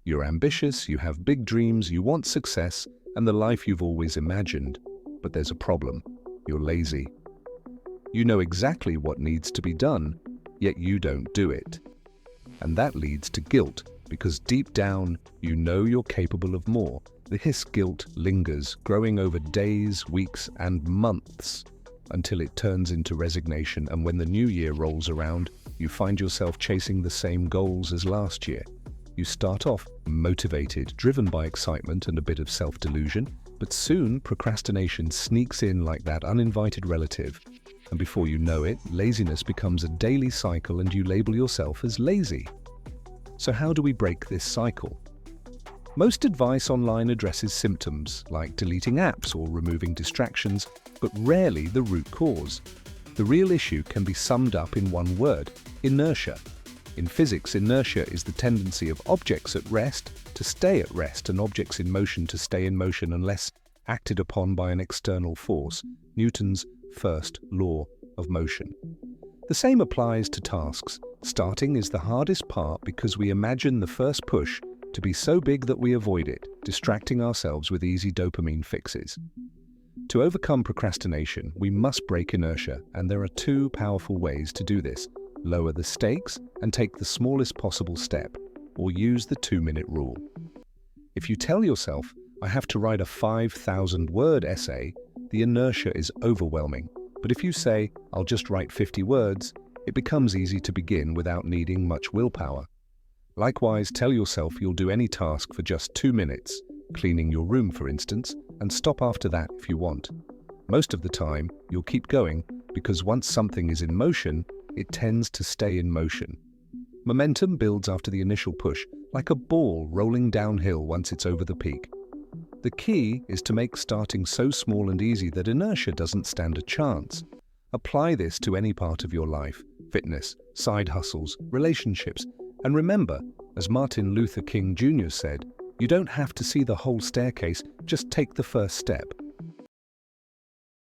You're ambitious, you have big dreams, you want success, and the life you've always imagined. But there's a problem. You're lazy. You know exactly what needs to be done, yet you don't do it. And that leads to guilt, because deep down, you know you're capable of more. This guilt lingers, growing over days, weeks, and months, until it turns into resignation, and when the new year rolls around, you find yourself chasing the same goals as last year. You start off motivated, driven by excitement and a bit of self-delusion, but soon procrastination sneaks in like that uninvited relative, and before you know it, laziness becomes a daily cycle and you label yourself as lazy. So how do we break this cycle? Most advice online addresses symptoms, like deleting apps or removing distractions, but rarely the root cause. The real issue can be summed up in one word: inertia. In physics, inertia is the tendency of objects at rest to stay at rest and objects in motion to stay in motion unless acted upon by an external force, Newton's first law of motion. The same applies to tasks. Starting is the hardest part because we imagine the first push to be so big that we avoid it, distracting ourselves with easy dopamine fixes. To overcome procrastination, we must break inertia, and there are two powerful ways to do this: lower the stakes and take the smallest possible step, or use the 2-minute rule. If you tell yourself, I have to write a 5,000-word essay, the inertia is overwhelming. But if you say, I'll just write 50 words, it becomes easy to begin without needing much willpower. Likewise, tell yourself you'll do any task for just 2 minutes, cleaning your room for instance, and stop after that if you want. Most of the time, you'll keep going because once something is in motion, it tends to stay in motion. Momentum builds after the initial push, like a ball rolling downhill once it's over the peak. The key is to make starting so small and easy that inertia doesn't stand a chance. Apply this to any part of your life: fitness, side hustles, relationships. And remember, as Martin Luther King Jr. said, you don't have to see the whole staircase, just take the first step.